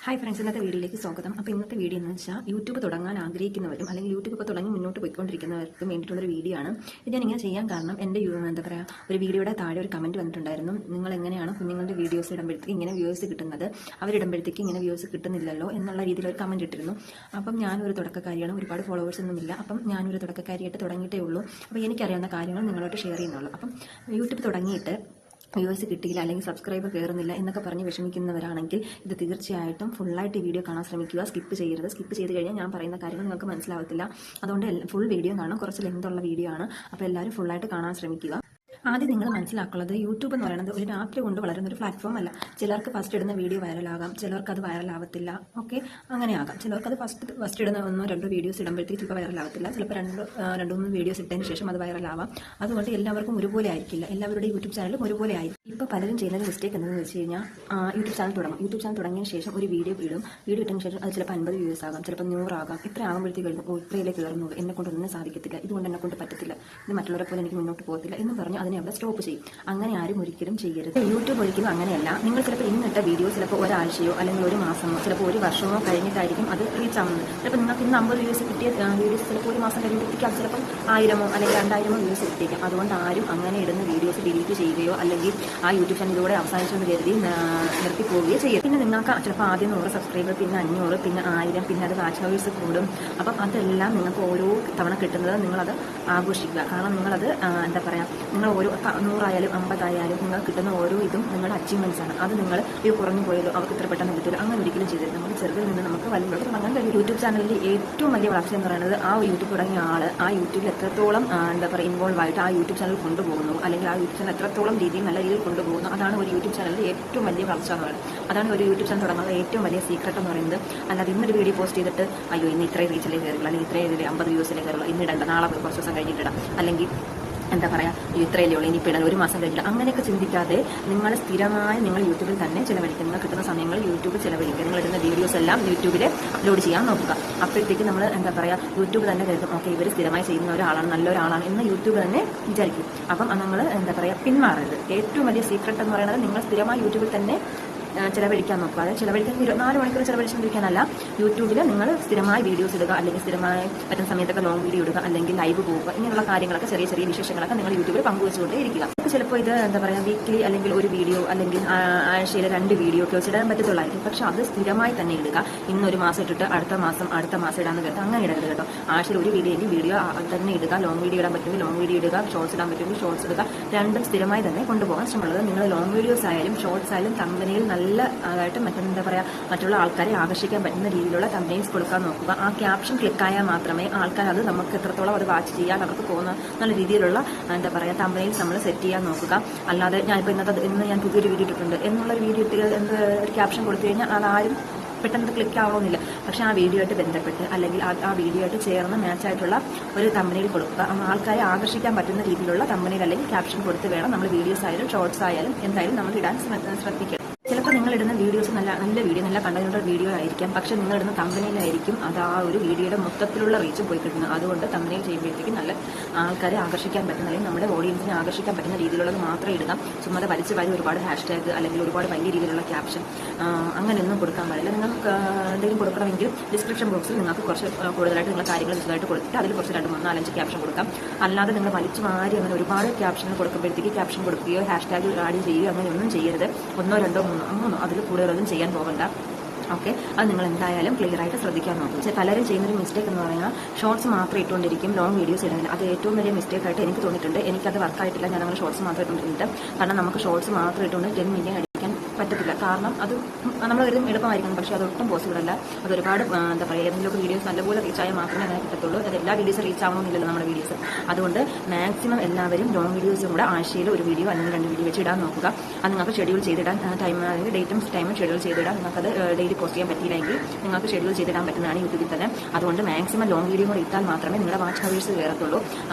Hi friends, ഇന്നത്തെ വീഡിയോയിലേക്ക് സ്വാഗതം. അപ്പോൾ ഇന്നത്തെ വീഡിയോ എന്ന് വെച്ചാൽ യൂട്യൂബ് തുടങ്ങാൻ ആഗ്രഹിക്കുന്നവരും അല്ലെങ്കിൽ യൂട്യൂബ് ഇപ്പോൾ തുടങ്ങി മുന്നോട്ട് പോയിക്കൊണ്ടിരിക്കുന്നവർക്കും വേണ്ടിയിട്ടുള്ളൊരു വീഡിയോ ആണ്. ഇത് ഞാൻ ഇങ്ങനെ ചെയ്യാൻ കാരണം എൻ്റെ എന്താ പറയുക, ഒരു വീഡിയോയുടെ താഴെ ഒരു കമൻറ്റ് വന്നിട്ടുണ്ടായിരുന്നു. നിങ്ങൾ എങ്ങനെയാണ് കുഞ്ഞുങ്ങളുടെ വീഡിയോസ് ഇടുമ്പോഴത്തേക്ക് ഇങ്ങനെ വ്യൂവേഴ്സ് കിട്ടുന്നത്, അവരിടുമ്പോഴത്തേക്ക് ഇങ്ങനെ വ്യൂവേഴ്സ് കിട്ടുന്നില്ലല്ലോ എന്നുള്ള രീതിയിൽ ഒരു കമൻറ്റ് ഇട്ടിരുന്നു. അപ്പം ഞാനൊരു തുടക്കക്കാരിയാണ്, ഒരുപാട് ഫോളോവേഴ്സ് ഒന്നുമില്ല. അപ്പം ഞാനൊരു തുടക്കക്കാരിയായിട്ട് തുടങ്ങിയിട്ടേ ഉള്ളൂ. അപ്പോൾ എനിക്കറിയാവുന്ന കാര്യങ്ങൾ നിങ്ങളോട്ട് ഷെയർ ചെയ്യുന്നുള്ളൂ. അപ്പം യൂട്യൂബ് തുടങ്ങിയിട്ട് വ്യൂവേഴ്സ് കിട്ടിയില്ല അല്ലെങ്കിൽ സബ്സ്ക്രൈബർ കയറുന്നില്ല എന്നൊക്കെ പറഞ്ഞ് വിഷമിക്കുന്നവരാണെങ്കിൽ ഇത് തീർച്ചയായിട്ടും ഫുള്ളായിട്ട് ഈ വീഡിയോ കാണാൻ ശ്രമിക്കുക. സ്കിപ്പ് ചെയ്യരുത്. സ്കിപ്പ് ചെയ്ത് കഴിഞ്ഞാൽ ഞാൻ പറയുന്ന കാര്യങ്ങൾ നിങ്ങൾക്ക് മനസ്സിലാവത്തില്ല. അതുകൊണ്ട് ഫുൾ വീഡിയോ കാണാം. കുറച്ച് ലെങ്തുള്ള വീഡിയോ ആണ്. അപ്പോൾ എല്ലാവരും ഫുള്ളായിട്ട് കാണാൻ ശ്രമിക്കുക. ആദ്യം നിങ്ങൾ മനസ്സിലാക്കുന്നത്, യൂട്യൂബ് എന്ന് പറയുന്നത് ഒരു രാത്രി കൊണ്ട് വളരുന്ന ഒരു പ്ലാറ്റ്ഫോം അല്ല. ചിലർക്ക് ഫസ്റ്റ് ഇടുന്ന വീഡിയോ വൈറലാകാം, ചിലർക്ക് അത് വൈറലാവത്തില്ല. ഓക്കെ, അങ്ങനെ ആകാം. ചിലർക്ക് അത് ഫസ്റ്റ് ഇടുന്ന 1-2 വീഡിയോസ് ഇടുമ്പോഴത്തേക്ക് ചിലപ്പോൾ വൈറലാവത്തില്ല. ചിലപ്പോൾ 2-3 വീഡിയോസ് ഇട്ടതിന് ശേഷം അത് വൈറലാവാം. അതുകൊണ്ട് എല്ലാവർക്കും ഒരുപോലെ ആയിരിക്കില്ല. എല്ലാവരുടെയും യൂട്യൂബ് ചാനലും ഒരുപോലെ ആയിരിക്കും. ഇപ്പോൾ പലരും ചെയ്യുന്ന മിസ്റ്റേക്ക് എന്താണെന്ന് വെച്ച് കഴിഞ്ഞാൽ, യൂട്യൂബ് ചാനൽ തുടങ്ങും. യൂട്യൂബ് ചാനൽ തുടങ്ങിയതിന് ശേഷം ഒരു വീഡിയോ ഇട്ടതിന് ശേഷം അത് ചിലപ്പോൾ 50 വ്യൂവേഴ്സ് ആകാം, ചിലപ്പോൾ 100 ആകാം. ഇത്ര ആകുമ്പോഴത്തേക്ക് ഇത്രയിലേക്ക് കയറുന്നു, എന്നെ കൊണ്ടൊന്നും സാധിക്കത്തില്ല, ഇതുകൊണ്ട് എന്നെ കൊണ്ട് പറ്റത്തില്ല, ഇത് മറ്റുള്ളവരെ പോലെ എനിക്ക് മുന്നോട്ട് പോകത്തില്ല എന്ന് പറഞ്ഞ് അതിനെ അവിടെ സ്റ്റോപ്പ് ചെയ്യും. അങ്ങനെ ആരും ഒരിക്കലും ചെയ്യരുത്. യൂട്യൂബ് ഒരിക്കലും അങ്ങനെയല്ല. നിങ്ങൾ ചിലപ്പോൾ ഇന്നിട്ട വീഡിയോ ചിലപ്പോൾ ഒരാഴ്ചയോ അല്ലെങ്കിൽ ഒരു മാസമോ ചിലപ്പോൾ ഒരു വർഷമോ കഴിഞ്ഞിട്ടായിരിക്കും അത് റീച്ച് ആവുന്നത്. ചിലപ്പോൾ നിങ്ങൾക്ക് ഇന്ന് 50 വ്യൂസ് കിട്ടിയ വീഡിയോസ് ചിലപ്പോൾ ഒരു മാസം കഴിയുമ്പോഴത്തേക്ക് അത് ചിലപ്പം 1000 അല്ലെങ്കിൽ 2000 വ്യൂസ് കിട്ടിയേക്കാം. അതുകൊണ്ട് ആരും അങ്ങനെ ഇടുന്ന വീഡിയോസ് ഡിലീറ്റ് ചെയ്യുകയോ അല്ലെങ്കിൽ ആ യൂട്യൂബ് ചാനൽ ഇതോടെ അവസാനിച്ചെന്ന് കരുതി നിർത്തിപ്പോവുകയോ ചെയ്യും. പിന്നെ നിങ്ങൾക്ക് ചിലപ്പോൾ ആദ്യം 100 സബ്സ്ക്രൈബർ, പിന്നെ 500, പിന്നെ 1000, പിന്നെ അത് വാച്ച് ഹവേഴ്സ് കൂടും. അപ്പം അതെല്ലാം നിങ്ങൾക്ക് ഓരോ തവണ കിട്ടുന്നത് നിങ്ങളത് ആഘോഷിക്കുക. കാരണം നിങ്ങളത് എന്താ പറയുക, നിങ്ങൾ ഓരോ 100 ആയാലും 50 ആയാലും നിങ്ങൾ കിട്ടുന്ന ഓരോ ഇതും നിങ്ങളുടെ അച്ചീവ്മെന്റ്സ് ആണ്. അത് നിങ്ങൾ ഇത് കുറഞ്ഞു പോയാലോ അവർക്ക് ഇത്ര പെട്ടെന്ന് കിട്ടില്ല, അങ്ങനെ ഒരിക്കലും ചെയ്തത്. നമ്മൾ ചെറുതിൽ നിന്ന് നമുക്ക് വലുതോട്ട് തുടങ്ങാൻ കഴിയും. യൂട്യൂബ് ചാനലിൽ ഏറ്റവും വലിയ വളർച്ച എന്ന് പറയുന്നത് ആ യൂട്യൂബ് തുടങ്ങിയ ആള് ആ യൂട്യൂബിൽ എത്രത്തോളം എന്താ പറയുക ഇൻവോൾവ് ആയിട്ട് ആ യൂട്യൂബ് ചാനൽ കൊണ്ടുപോകുന്നു, അല്ലെങ്കിൽ ആ യൂട്യൂബ് ചാനൽ എത്രത്തോളം നല്ല രീതിയിൽ കൊണ്ടുപോകുന്നു. അതാണ് ഒരു യൂട്യൂബ് ചാനലിൽ ഏറ്റവും വലിയ വളർച്ച എന്ന് പറയുന്നത്. അതാണ് ഒരു യൂട്യൂബ് ചാനൽ തുടങ്ങുന്നത് ഏറ്റവും വലിയ സീക്രട്ട് എന്ന് പറയുന്നത്. അല്ലാതെ ഇന്നൊരു വീഡിയോ പോസ്റ്റ് ചെയ്തിട്ട് അയ്യോ ഇന്ന് ഇത്രയും റീച്ചിലേക്ക് കയറുള്ളൂ, അല്ലെങ്കിൽ ഇത്രയും 50 വ്യൂസിലേക്ക് കയറുള്ളൂ, ഇന്നിടണ്ട, നാളെ കുറച്ച് ദിവസം കഴിഞ്ഞിട്ടിടാം, അല്ലെങ്കിൽ എന്താ പറയുക ഇത്രയല്ലേ ഉള്ളൂ ഇനി ഇടാൻ ഒരു മാസം കഴിഞ്ഞിട്ട്, അങ്ങനെയൊക്കെ ചിന്തിക്കാതെ നിങ്ങൾ സ്ഥിരമായി നിങ്ങൾ യൂട്യൂബിൽ തന്നെ ചിലവഴിക്കുക. കിട്ടുന്ന സമയങ്ങൾ യൂട്യൂബ് ചിലവഴിക്കുക. നിങ്ങൾ ഇടുന്ന വീഡിയോസ് എല്ലാം യൂട്യൂബിൽ അപ്ലോഡ് ചെയ്യാൻ നോക്കുക. അപ്പോഴത്തേക്ക് നമ്മൾ എന്താ പറയുക യൂട്യൂബ് തന്നെ കരുതും, ഓക്കെ ഇവർ സ്ഥിരമായി ചെയ്യുന്ന ഒരാളാണ്, നല്ലൊരാളാണ് എന്ന് യൂട്യൂബ് തന്നെ വിചാരിക്കും. അപ്പം നിങ്ങൾ എന്താ പറയുക പിന്മാറരുത്. ഏറ്റവും വലിയ സീക്രട്ട് എന്ന് പറയുന്നത് നിങ്ങൾ സ്ഥിരമായി യൂട്യൂബിൽ തന്നെ ചിലവഴിക്കാൻ നോക്കുക. അതായത് ചിലവഴിക്കാൻ 24 മണിക്കൂർ ചിലവഴിച്ചുകൊണ്ടിരിക്കാനല്ല. യൂട്യൂബിൽ നിങ്ങൾ സ്ഥിരമായി വീഡിയോസ് ഇടുക, അല്ലെങ്കിൽ സ്ഥിരമായി പറ്റുന്ന സമയത്തൊക്കെ ലോങ് വീഡിയോ ഇടുക, അല്ലെങ്കിൽ ലൈവ് പോവുക. ഇങ്ങനെയുള്ള കാര്യങ്ങളൊക്കെ ചെറിയ ചെറിയ വിശേഷങ്ങളൊക്കെ നിങ്ങൾ യൂട്യൂബിൽ പങ്കുവെച്ചുകൊണ്ടേ ഇരിക്കുക. ചിലപ്പോൾ ഇത് എന്താ പറയുക വീക്ക്ലി അല്ലെങ്കിൽ ഒരു വീഡിയോ അല്ലെങ്കിൽ ആഴ്ചയിൽ 2 വീഡിയോ ഒക്കെ വെച്ചിടാൻ പറ്റത്തുള്ളായിരിക്കും. പക്ഷെ അത് സ്ഥിരമായി തന്നെ ഇടുക. ഇന്നൊരു മാസം ഇട്ടിട്ട് അടുത്ത മാസം ഇടാന്ന് കരുതുക. അങ്ങനെ ഇടരുത് കേട്ടോ. ആഴ്ചയിൽ ഒരു വീഡിയോ തന്നെ ഇടുക. ലോങ് വീഡിയോ ഇടാൻ പറ്റുമെങ്കിൽ ലോങ് വീഡിയോ ഇടുക, ഷോർട്സ് ഇടാൻ പറ്റുമെങ്കിൽ ഷോർട്സ് ഇടുക. രണ്ടും സ്ഥിരമായി തന്നെ കൊണ്ടുപോകാൻ ശ്രമമുള്ളത്. നിങ്ങൾ ലോങ് വീഡിയോസ് ആയാലും ഷോർട്സ് ആയാലും തമ്പനയിൽ നല്ല ആയിട്ട് മറ്റെന്താ പറയുക മറ്റുള്ള ആൾക്കാരെ ആകർഷിക്കാൻ പറ്റുന്ന രീതിയിലുള്ള തമ്പനെയിൽസ് കൊടുക്കാൻ നോക്കുക. ആ ക്യാപ്ഷൻ ക്ലിക്കായാൽ മാത്രമേ ആൾക്കാർ അത് നമുക്ക് എത്രത്തോളം അത് വാച്ച് ചെയ്യാൻ അവർക്ക് തോന്നുന്ന നല്ല രീതിയിലുള്ള എന്താ പറയുക തമ്പനെയിൽസ് നമ്മൾ സെറ്റ് ചെയ്യാൻ നോക്കുക. അല്ലാതെ ഞാനിപ്പോൾ ഇന്ന് ഞാൻ പുതിയൊരു വീഡിയോ ഇട്ടിട്ടുണ്ട് എന്നുള്ളൊരു വീഡിയോ എന്ത് ഒരു ക്യാപ്ഷൻ കൊടുത്തു കഴിഞ്ഞാൽ അതാരും പെട്ടെന്ന് ക്ലിക്ക് ആവണമെന്നില്ല. പക്ഷെ ആ വീഡിയോ ആയിട്ട് ബന്ധപ്പെട്ട് അല്ലെങ്കിൽ ആ വീഡിയോ ആയിട്ട് ചേർന്ന് മാച്ചായിട്ടുള്ള ഒരു തമ്പനെയിൽ കൊടുക്കുക. ആൾക്കാരെ ആകർഷിക്കാൻ പറ്റുന്ന രീതിയിലുള്ള തമ്പനെയിൽ അല്ലെങ്കിൽ ക്യാപ്ഷൻ കൊടുത്ത് വേണം നമ്മൾ വീഡിയോസ് ആയാലും ഷോർട്സ് ആയാലും എന്തായാലും നമ്മൾ ഇടാൻ ശ്രദ്ധിക്കുക. ചിലപ്പോൾ നിങ്ങളിടുന്ന വീഡിയോസ് നല്ല വീഡിയോ നല്ല കണ്ടന്റുള്ള വീഡിയോ ആയിരിക്കാം, പക്ഷെ നിങ്ങളിടുന്ന തമ്പനെയിലായിരിക്കും അത് ആ ഒരു വീഡിയോയുടെ മൊത്തത്തിലുള്ള റീച്ച് പോയി കിട്ടുന്നത്. അതുകൊണ്ട് തമ്പനെയിൽ ചെയ്യുമ്പോഴത്തേക്കും നല്ല ആൾക്കാരെ ആകർഷിക്കാൻ പറ്റുന്ന അല്ലെങ്കിൽ നമ്മുടെ ഓഡിയൻസിനെ ആകർഷിക്കാൻ പറ്റുന്ന രീതിയിലുള്ളത് മാത്രമേ ഇടുക. ചുമ്മാതെ വലിച്ച് ഒരുപാട് ഹാഷ്ടാഗ് അല്ലെങ്കിൽ ഒരുപാട് വലിയ രീതിയിലുള്ള ക്യാപ്ഷൻ അങ്ങനെയൊന്നും കൊടുക്കാൻ പാടില്ല. നിങ്ങൾക്ക് എന്തെങ്കിലും കൊടുക്കണമെങ്കിൽ ഡിസ്ക്രിപ്ഷൻ ബോക്സിൽ നിങ്ങൾക്ക് കുറച്ച് കൂടുതലായിട്ട് നിങ്ങൾ കാര്യങ്ങൾ വിശദമായിട്ട് കൊടുത്തിട്ട് അതിൽ കുറച്ച് 2, 3, 4, 5 ക്യാപ്ഷൻ കൊടുക്കാം. അല്ലാതെ നിങ്ങൾ വലിച്ചു മാറി അങ്ങനെ ഒരുപാട് ക്യാപ്ഷനുകൾ കൊടുക്കുമ്പോഴത്തേക്ക് ക്യാപ്ഷൻ കൊടുക്കുകയോ ഹാഷ്ടാഗ് ആഡ് ചെയ്യുകയോ അങ്ങനെയൊന്നും ചെയ്യരുത്. 1, 2, 3 അതിൽ കൂടുതലൊന്നും ചെയ്യാൻ പോകണ്ട. ഓക്കെ, അത് നിങ്ങൾ എന്തായാലും ക്ലിയർ ആയിട്ട് ശ്രദ്ധിക്കാൻ നോക്കും. പലരും ചെയ്യുന്നൊരു മിസ്റ്റേക്ക് എന്ന് പറയുന്നത് ഷോർട്സ് മാത്രം ഇട്ടുകൊണ്ടിരിക്കും, ലോങ് വീഡിയോസ് ഇടുന്നില്ല. അത് ഏറ്റവും വലിയ മിസ്റ്റേക്ക് ആയിട്ട് എനിക്ക് തോന്നിയിട്ടുണ്ട്. എനിക്കത് വർക്കായിട്ടില്ല. ഞാൻ അങ്ങനെ ഷോർട്സ് മാത്രം ഇട്ടുകൊണ്ടിരുന്നിട്ട്. കാരണം നമുക്ക് ഷോർട്സ് മാത്രം ഇട്ടുകൊണ്ട് 10 മില്യൺ അടിക്കാൻ പറ്റത്തില്ല. കാരണം അത് നമ്മൾ കരുതും എളുപ്പമായിരിക്കും, പക്ഷേ അതൊട്ടും പോസിബിൾ അല്ല. അത് ഒരുപാട് എന്താ പറയുക ഏതെങ്കിലും വീഡിയോസ് നല്ലപോലെ റീച്ച് ആയാൽ മാത്രമേ അങ്ങനെ കിട്ടത്തുള്ളൂ. അത് എല്ലാ വീഡിയോസും റീച്ച് ആവണമെന്നില്ലല്ലോ നമ്മുടെ വീഡിയോസ്. അതുകൊണ്ട് മാക്സിമം എല്ലാവരും ലോങ് വീഡിയോസും കൂടെ ആഴ്ചയിൽ ഒരു വീഡിയോ അല്ലെങ്കിൽ 2 വീഡിയോ വെച്ച് ഇടാൻ നോക്കുക. അത് നിങ്ങൾക്ക് ഷെഡ്യൂൾ ചെയ്തിടാൻ അല്ലെങ്കിൽ ഡേറ്റും ടൈമും ഷെഡ്യൂൾ ചെയ്തിടാൻ. നിങ്ങൾക്കത് ഡെയിലി പോസ്റ്റ് ചെയ്യാൻ പറ്റിയില്ലെങ്കിൽ നിങ്ങൾക്ക് ഷെഡ്യൂൾ ചെയ്തിടാൻ പറ്റുന്നതാണ് യൂട്യൂബിൽ തന്നെ. അതുകൊണ്ട് മാക്സിമം ലോങ് വീഡിയോ കൂടെ ഇട്ടാൽ മാത്രമേ നിങ്ങളുടെ വാച്ച് ഹവേഴ്സ് കയറത്തുള്ളൂ.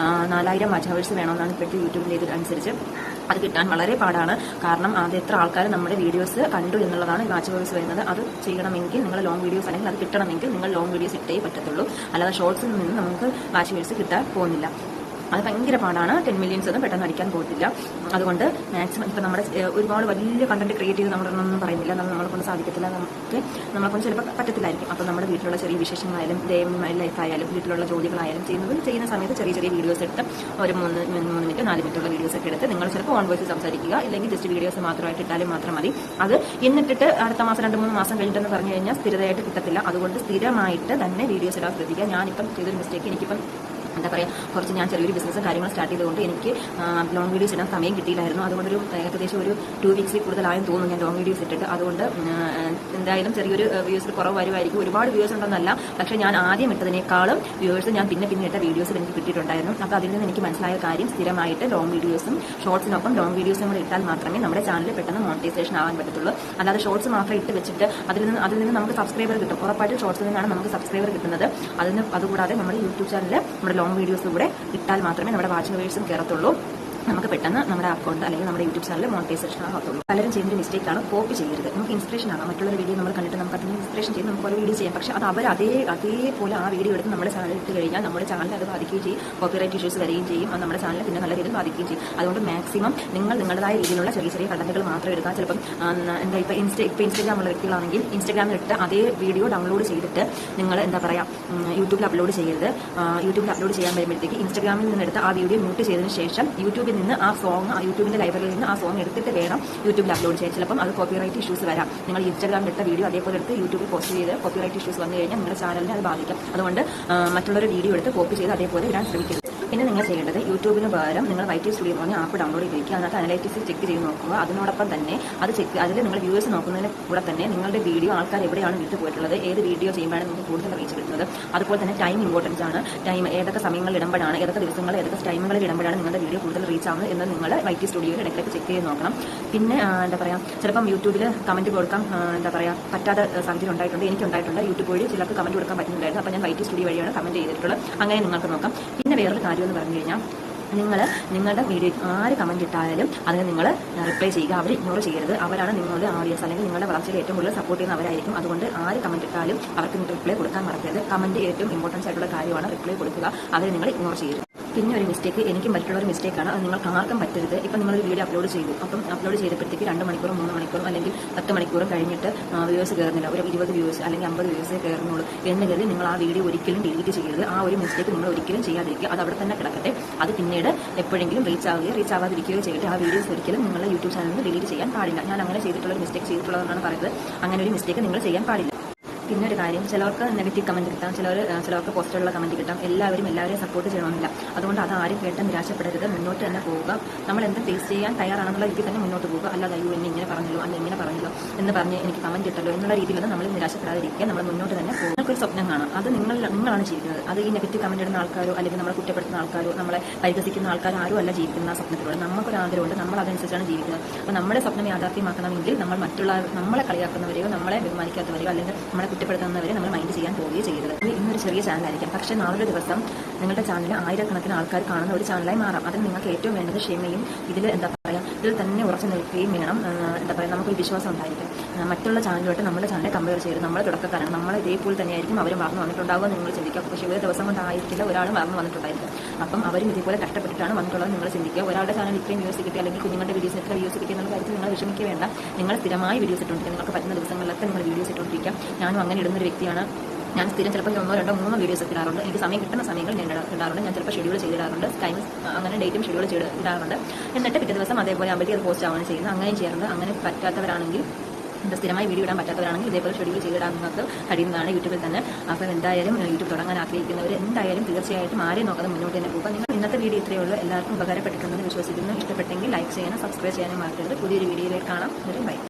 4000 വാച്ച് ഹവേഴ്സ് വേണമെന്നാണ് ഇപ്പോഴത്തെ യൂട്യൂബിൻ്റെ ഇതനുസരിച്ച്. അത് കിട്ടാൻ വളരെ പാടാണ്. കാരണം അത് എത്ര ആൾക്കാർ നമ്മുടെ വീഡിയോസ് കണ്ടു എന്നുള്ളതാണ് വാച്ച് ഹവേഴ്സ് വരുന്നത്. അത് ചെയ്യണമെങ്കിൽ നിങ്ങൾ ലോങ് വീഡിയോസ് അല്ലെങ്കിൽ അത് കിട്ടണമെങ്കിൽ നിങ്ങൾ ലോങ് വീഡിയോസ് ഇട്ടേ പറ്റത്തുള്ളൂ. അല്ലാതെ ഷോർട്സിൽ നിന്ന് നമുക്ക് വാച്ച് ഹവേഴ്സ് കിട്ടാൻ പോകുന്നില്ല. അത് ഭയങ്കര പാടാണ്. 10 മില്യൺസ് ഒന്നും പെട്ടെന്ന് അടിക്കാൻ പോകത്തില്ല. അതുകൊണ്ട് മാക്സിമം ഇപ്പം നമ്മുടെ ഒരുപാട് വലിയ കണ്ടന്റ് ക്രിയേറ്റ് ചെയ്ത് നമ്മളൊന്നും പറയുന്നില്ല, നമ്മളെ കൊണ്ട് സാധിക്കത്തില്ല, നമ്മളെ കൊണ്ട് ചിലപ്പോൾ പറ്റത്തില്ലായിരിക്കും. അപ്പം നമ്മുടെ വീട്ടിലുള്ള ചെറിയ വിശേഷങ്ങളായാലും ലൈഫായാലും വീട്ടിലുള്ള ജോലികളായാലും ചെയ്യുന്ന സമയത്ത് ചെറിയ ചെറിയ വീഡിയോസ് എടുത്ത് ഒരു 3 മിനിറ്റ് 4 മിനിറ്റുള്ള വീഡിയോസ് ഒക്കെ എടുത്ത് നിങ്ങൾ ചിലപ്പോൾ ഓൺ വോയിസ് സംസാരിക്കുക, ഇല്ലെങ്കിൽ ജസ്റ്റ് വീഡിയോസ് മാത്രമായിട്ട് ഇട്ടാലും മാത്രം മതി. അത് എന്നിട്ടിട്ട് അടുത്ത മാസം 2-3 മാസം കഴിഞ്ഞിട്ടെന്ന് പറഞ്ഞു കഴിഞ്ഞാൽ സ്ഥിരതയായിട്ട് കിട്ടത്തില്ല. അതുകൊണ്ട് സ്ഥിരമായിട്ട് തന്നെ വീഡിയോസ് ഇടാൻ ശ്രദ്ധിക്കുക. ഞാനിപ്പം ചെയ്തൊരു മിസ്റ്റേക്ക്, എനിക്കിപ്പം എന്താ പറയുക, കുറച്ച് ഞാൻ ചെറിയൊരു ബിസിനസ് കാര്യങ്ങൾ സ്റ്റാർട്ട് ചെയ്തുകൊണ്ട് എനിക്ക് ലോങ് വീഡിയോസ് ഇടാൻ സമയം കിട്ടിയില്ലായിരുന്നു. അതുകൊണ്ട് ഏകദേശം ഒരു 2 വീക്സിൽ കൂടുതലായെന്ന് തോന്നുന്നു ഞാൻ ലോങ് വീഡിയോസ് ഇട്ടിട്ട്. അതുകൊണ്ട് എന്തായാലും ചെറിയൊരു വ്യൂസിൽ കുറവ് വരുമായിരിക്കും. ഒരുപാട് വ്യൂസ് ഉണ്ടെന്നല്ല, പക്ഷേ ഞാൻ ആദ്യം ഇട്ടതിനേക്കാളും വ്യൂവേഴ്സ് ഞാൻ പിന്നെ ഇട്ട വീഡിയോസിൽ എനിക്ക് കിട്ടിയിട്ടുണ്ടായിരുന്നു. അപ്പോൾ അതിൽ നിന്ന് എനിക്ക് മനസ്സിലായ കാര്യം, സ്ഥിരമായിട്ട് ലോങ് വീഡിയോസും ഷോർട്സിനൊപ്പം ലോങ് വീഡിയോസും കൂടെ ഇട്ടാൽ മാത്രമേ നമ്മുടെ ചാനൽ പെട്ടെന്ന് മോണിറ്റൈസേഷൻ ആവാൻ പറ്റത്തുള്ളൂ. അല്ലാതെ ഷോർട്സ് മാത്രം ഇട്ട് വെച്ചിട്ട് അതിൽ നിന്ന് നമുക്ക് സബ്സ്ക്രൈബർ കിട്ടും. ഉറപ്പായിട്ടും ഷോർട്സിൽ നിന്നാണ് നമുക്ക് സബ്സ്ക്രൈബർ കിട്ടുന്നത്. അതുകൂടാതെ നമ്മുടെ യൂട്യൂബ് ചാനലിൽ നമ്മുടെ ലോങ് വീഡിയോസ് കൂടെ ഇട്ടാൽ മാത്രമേ നമ്മുടെ വാച്ചിങ് വ്യൂവേഴ്സും കയറത്തുള്ളൂ. നമുക്ക് പെട്ടെന്ന് നമ്മുടെ അക്കൗണ്ട് അല്ലെങ്കിൽ നമ്മുടെ യൂട്യൂബ് ചാനൽ മോണിറ്റൈസേഷൻ ആകത്തുള്ളൂ. പലരും ചെയ്യുന്നൊരു മിസ്റ്റേക്കാണ് കോപ്പി ചെയ്യരുത്. നമുക്ക് ഇൻസ്പിറേഷൻ ആകാം, മറ്റുള്ള വീഡിയോ നമ്മൾ കണ്ടിട്ട് നമുക്ക് അതിന് ഇൻസ്പിറേഷൻ ചെയ്ത് നമുക്ക് ഒരു വീഡിയോ ചെയ്യാം. പക്ഷേ അത് അവർ അതേപോലെ ആ വീഡിയോ എടുത്ത് നമ്മുടെ ചാനലിൽ ഇട്ട് കഴിഞ്ഞാൽ നമ്മുടെ ചാനൽ അത് ബാധിക്കുകയും ചെയ്യും, കോപ്പിറൈറ്റ് ഇഷ്യൂസ് വരികയും ചെയ്യും. അത് നമ്മുടെ ചാനൽ പിന്നെ നല്ല രീതിയിൽ ബാധിക്കുകയും ചെയ്യും. അതുകൊണ്ട് മാക്സിമം നിങ്ങളുടേതായ രീതിയിലുള്ള ചെറിയ ചെറിയ കണ്ടന്റുകൾ മാത്രം എടുക്കുക. ചിലപ്പം എന്താ ഇപ്പോൾ ഇൻസ്റ്റാഗ്രാമുള്ള വ്യക്തികളാണെങ്കിൽ ഇൻസ്റ്റാഗ്രാമിൽ ഇട്ട് അതേ വീഡിയോ ഡൗൺലോഡ് ചെയ്തിട്ട് നിങ്ങൾ എന്താ പറയുക യൂട്യൂബിൽ അപ്ലോഡ് ചെയ്യരുത്. യൂട്യൂബിൽ അപ്ലോഡ് ചെയ്യാൻ വരുമ്പോഴത്തേക്ക് ഇൻസ്റ്റാഗ്രാമിൽ നിന്നെടുത്ത് ആ വീഡിയോ മ്യൂട്ട് ചെയ്തതിന് ശേഷം യൂട്യൂബിൽ നിന്ന് ആ സോങ് യൂട്യൂബിന്റെ ലൈബ്രറിയിൽ നിന്ന് ആ സോങ് എടുത്തിട്ട് വേണം യൂട്യൂബിൽ അപ്ലോഡ് ചെയ്യാൻ. ചിലപ്പം അത് കോപ്പിറൈറ്റ് ഇഷ്യൂസ് വരാം. നിങ്ങൾ ഇൻസ്റ്റാഗ്രാമിൽ ഇട്ട വീഡിയോ അതേപോലെ എടുത്ത് യൂട്യൂബിൽ പോസ്റ്റ് ചെയ്ത് കോപ്പിറൈറ്റ് ഇഷ്യൂസ് വന്നു കഴിഞ്ഞാൽ നിങ്ങളുടെ ചാനലിനെ അത് ബാധിക്കും. അതുകൊണ്ട് മറ്റുള്ളൊരു വീഡിയോ എടുത്ത് കോപ്പി ചെയ്ത് അതേപോലെ ഇടാൻ ശ്രമിക്കരുത്. പിന്നെ നിങ്ങൾ ചെയ്യേണ്ടത് യൂട്യൂബിന് പകരം നിങ്ങൾ YT സ്റ്റുഡിയോ പറഞ്ഞ ആപ്പ് ഡൗൺലോഡ് ചെയ്തിരിക്കുക. അതിനകത്ത് അനലൈറ്റിക്സ് ചെക്ക് ചെയ്ത് നോക്കുക. അതിനോടൊപ്പം തന്നെ അതിൽ നിങ്ങൾ വ്യൂവേഴ്സ് നോക്കുന്നതിന് കൂടെ തന്നെ നിങ്ങളുടെ വീഡിയോ ആൾക്കാർ എവിടെയാണ് വിട്ടു പോയിട്ടുള്ളത്, ഏത് വീഡിയോ ചെയ്യുമ്പോഴാണ് നിങ്ങൾക്ക് കൂടുതൽ റീച്ച് കിട്ടുന്നത്. അതുപോലെ തന്നെ ടൈം ഇമ്പോർട്ടൻസ് ആണ്. ടൈം ഏതൊക്കെ സമയങ്ങളിൽ ഇടുമ്പോഴാണ്, ഏതൊക്കെ ദിവസങ്ങൾ ഏതൊക്കെ ടൈമുകളിൽ ഇടുമ്പോഴാണ് നിങ്ങളുടെ വീഡിയോ കൂടുതൽ റീച്ച് ആവുന്നത് എന്ന് നിങ്ങൾ YT സ്റ്റുഡിയോയിൽ ഇടയ്ക്കിടയ്ക്ക് ചെക്ക് ചെയ്ത് നോക്കണം. പിന്നെ എന്താ പറയുക, ചിലപ്പം യൂട്യൂബിൽ കമന്റ് കൊടുക്കാൻ എന്താ പറയുക പറ്റാത്ത സാഹചര്യം ഉണ്ടായിട്ടുണ്ട്, എനിക്കുണ്ടായിട്ടുണ്ട്. യൂട്യൂബ് വഴി ചിലർക്ക് കമന്റ് കൊടുക്കാൻ പറ്റുന്നുണ്ടായിരുന്നു. അപ്പോൾ ഞാൻ YT സ്റ്റുഡിയോ വഴിയാണ് കമന്റ് ചെയ്തിട്ടുള്ളത്. അങ്ങനെ നിങ്ങൾക്ക് നോക്കാം. പിന്നെ വേറൊരു കാര്യം എന്ന് പറഞ്ഞു കഴിഞ്ഞാൽ, നിങ്ങളുടെ വീഡിയോ ആര് കമന്റ് ഇട്ടാലും അതിന് നിങ്ങൾ റിപ്ലൈ ചെയ്യുക. അവർ ഇഗ്നോർ ചെയ്യരുത്. അവരാണ് നിങ്ങളുടെ ഓഡിയൻസ്, അല്ലെങ്കിൽ നിങ്ങളുടെ വളർച്ചയിൽ ഏറ്റവും കൂടുതൽ സപ്പോർട്ട് ചെയ്യുന്ന അവരായിരിക്കും. അതുകൊണ്ട് ആര് കമന്റ് ഇട്ടാലും അവർക്ക് റിപ്ലൈ കൊടുക്കാൻ മറക്കരുത്. കമന്റ് ഏറ്റവും ഇമ്പോർട്ടൻസ് ആയിട്ടുള്ള കാര്യമാണ്. റിപ്ലൈ കൊടുക്കുക. അവരെ നിങ്ങൾ ഇഗ്നോർ ചെയ്യരുത്. പിന്നെ ഒരു മിസ്റ്റേക്ക്, എനിക്കും പറ്റുള്ളൊരു മിസ്റ്റേക്കാണ്, അത് നിങ്ങൾക്ക് ആർക്കും പറ്റരുത്. ഇപ്പം നിങ്ങളൊരു വീഡിയോ അപ്ലോഡ് ചെയ്തു, അപ്പം അപ്ലോഡ് ചെയ്തപ്പോഴത്തേക്ക് 2 മണിക്കൂറും 3 മണിക്കൂറും അല്ലെങ്കിൽ 10 മണിക്കൂറും കഴിഞ്ഞിട്ട് വ്യൂവേഴ്സ് കയറുന്നില്ല, ഒരു 20 വ്യൂവേഴ്സ് അല്ലെങ്കിൽ 50 വ്യൂവേഴ്സേ കയറുന്നുള്ളൂ എന്ന് കരുതി നിങ്ങൾ ആ വീഡിയോ ഒരിക്കലും ഡിലീറ്റ് ചെയ്യരുത്. ആ ഒരു മിസ്റ്റേക്ക് നിങ്ങൾ ഒരിക്കലും ചെയ്യാതിരിക്കുക. അത് അവിടെ തന്നെ കിടക്കട്ടെ. അത് പിന്നീട് എപ്പോഴെങ്കിലും റീച്ച് ആവാതിരിക്കുകയോ ചെയ്തിട്ട് ആ വീഡിയോസ് ഒരിക്കലും നിങ്ങളുടെ യൂട്യൂബ് ചാനലിൽ ഡിലീറ്റ് ചെയ്യാൻ പാടില്ല. ഞാൻ അങ്ങനെ ചെയ്തിട്ടുള്ള മിസ്റ്റേക്ക് ചെയ്തിട്ടുള്ളതെന്നാണ് പറയുന്നത്. അങ്ങനെ ഒരു മിസ്റ്റേക്ക് നിങ്ങൾ ചെയ്യാൻ പാടില്ല. പിന്നെ ഒരു കാര്യം, ചിലർക്ക് നെഗറ്റീവ് കമന്റ് കിട്ടാം, ചിലർക്ക് പോസിറ്റീവുള്ള കമന്റ് കിട്ടാം. എല്ലാവരെയും സപ്പോർട്ട് ചെയ്യണമെന്നില്ല. അതുകൊണ്ട് അത് ആരും കേട്ട് നിരാശപ്പെടരുത്. മുന്നോട്ട് തന്നെ പോവുക. നമ്മൾ എന്ത് ഫേസ് ചെയ്യാൻ തയ്യാറാണെന്നുള്ള രീതിയിൽ തന്നെ മുന്നോട്ട് പോവുക. അല്ലാതെ അയ്യോ എന്നെ ഇങ്ങനെ പറഞ്ഞല്ലോ, അല്ല ഇങ്ങനെ പറഞ്ഞല്ലോ എന്ന് പറഞ്ഞ് എനിക്ക് കമന്റ് ഇട്ടല്ലോ എന്നുള്ള രീതിയിലൊന്നും നമ്മൾ നിരാശപ്പെടാതിരിക്കുക. നമ്മൾ മുന്നോട്ട് തന്നെ പോകും. നിങ്ങൾക്കൊരു സ്വപ്നം കാണാം, അത് നിങ്ങളാണ് ജീവിക്കുന്നത്. അത് ഈ നെഗറ്റീവ് കമന്റ് ഇടുന്ന ആൾക്കാരോ അല്ലെങ്കിൽ നമ്മളെ കുറ്റപ്പെടുത്തുന്ന ആൾക്കാരോ നമ്മളെ പരിഹസിക്കുന്ന ആൾക്കാരോ ആരും അല്ല ജീവിക്കുന്ന ആ സ്വപ്നത്തിലൂടെ. നമുക്കൊരു ആഗ്രഹമുണ്ട്, നമ്മൾ അതനുസരിച്ചാണ് ജീവിക്കുന്നത്. അപ്പോൾ നമ്മുടെ സ്വപ്നം യാഥാർത്ഥ്യമാക്കണമെങ്കിൽ നമ്മൾ നമ്മളെ കളിയാക്കുന്നവരെയോ നമ്മളെ ബഹുമാനിക്കാത്തവരെയോ അല്ലെങ്കിൽ നമ്മളെ കുറ്റപ്പെടുത്തുന്നവരെ നമ്മൾ മൈൻഡ് ചെയ്യാൻ പോവുകയോ ചെയ്യരുത്. ഇന്നൊരു ചെറിയ ചാനലായിരിക്കും, പക്ഷേ നാളൊരു ദിവസം നിങ്ങളുടെ ചാനൽ ആയിരക്കണക്കിന് ആൾക്കാർ കാണുന്ന ഒരു ചാനലായി മാറാം. അതിന് നിങ്ങൾക്ക് ഏറ്റവും വേണ്ടത് ക്ഷമയും ഇതിൽ എന്താ പറയുക ഇതിൽ തന്നെ ഉറച്ചു നിൽക്കുകയും വേണം. എന്താ പറയുക നമുക്കൊരു വിശ്വാസം ഉണ്ടായിരിക്കും. മറ്റുള്ള ചാനലുമായിട്ട് നമ്മുടെ ചാനലെ കമ്പയർ ചെയ്ത് നമ്മൾ തുടക്കക്കാരാണ്, നമ്മൾ ഇതേപോലെ തന്നെയായിരിക്കും അവരും വളർന്നു വന്നിട്ടുണ്ടാകുക നിങ്ങൾ ചിന്തിക്കുക. പക്ഷേ ഒരു ദിവസം കൊണ്ടായിരിക്കില്ല ഒരാൾ വളർന്നു വന്നിട്ടുണ്ടായിരിക്കും. അപ്പം അവരും ഇതേപോലെ കഷ്ടപ്പെട്ടിട്ടാണ് വന്നിട്ടുള്ളത് നിങ്ങൾ ചിന്തിക്കുക. ഒരാളുടെ ചാനൽ ഇത്രയും വ്യൂസ് കിട്ടി അല്ലെങ്കിൽ കുഞ്ഞുങ്ങളുടെ വീഡിയോസ് എത്ര വ്യൂസ് കിട്ടി എന്നുള്ള കാര്യത്തിൽ നിങ്ങൾ വിഷമിക്കുക വേണ്ട. നിങ്ങൾ സ്ഥിരമായി വീഡിയോസ് ഇട്ടുകൊണ്ടിരിക്കുക. നിങ്ങൾക്ക് പറ്റുന്ന ദിവസങ്ങളിലൊക്കെ നിങ്ങൾ വീഡിയോസ് ഇട്ടുകൊണ്ടിരിക്കുക. ഞാനും അങ്ങനെ ഇടുന്നൊരു വ്യക്തിയാണ്. ഞാൻ സ്ഥിരം ചിലപ്പോൾ 1, 2, 3 വീഡിയോസ് ഇടാറുണ്ട്. എനിക്ക് സമയം കിട്ടുന്ന സമയങ്ങൾ ഞാൻ ഇടാറുണ്ട്. ഞാൻ ചിലപ്പോൾ ഷെഡ്യൂൾ ചെയ്തിടാറുണ്ട്, ടൈം അങ്ങനെ ഡേറ്റും ഷെഡ്യൂൾ ഇടാറുണ്ട്. എന്നിട്ട് പിറ്റേ ദിവസം അതേപോലെ ആകുമ്പോഴേക്കും അത് പോസ്റ്റ് ആവുകയാണ് ചെയ്യുന്നത്. അങ്ങനെ ചെയ്യാറുണ്ട്. അങ്ങനെ പറ്റാത്തവരാണെങ്കിൽ സ്ഥിരമായി വീഡിയോ ഇടാൻ പറ്റാത്തവരാണെങ്കിൽ ഇതേപോലെ ഷെഡ്യൂൾ ചെയ്തിടാൻ നിങ്ങൾക്ക് കഴിയുന്നതാണ് യൂട്യൂബിൽ തന്നെ. അപ്പോൾ എന്തായാലും യൂട്യൂബ് തുടങ്ങാൻ ആഗ്രഹിക്കുന്നവർ എന്തായാലും തീർച്ചയായിട്ടും ആരെയും നോക്കാതെ മുന്നോട്ട് തന്നെ പോകുക. നിങ്ങൾ ഇന്നത്തെ വീഡിയോ ഇത്രയേ ഉള്ളൂ. എല്ലാവർക്കും ഉപകാരപ്പെട്ടിട്ടുണ്ടെന്ന് വിശ്വസിക്കുന്നു. ഇഷ്ടപ്പെട്ടെങ്കിൽ ലൈക്ക് ചെയ്യാനും സബ്സ്ക്രൈബ് ചെയ്യാനും മറക്കരുത്. പുതിയൊരു വീഡിയോയിലേക്ക് കാണാം. ബൈ.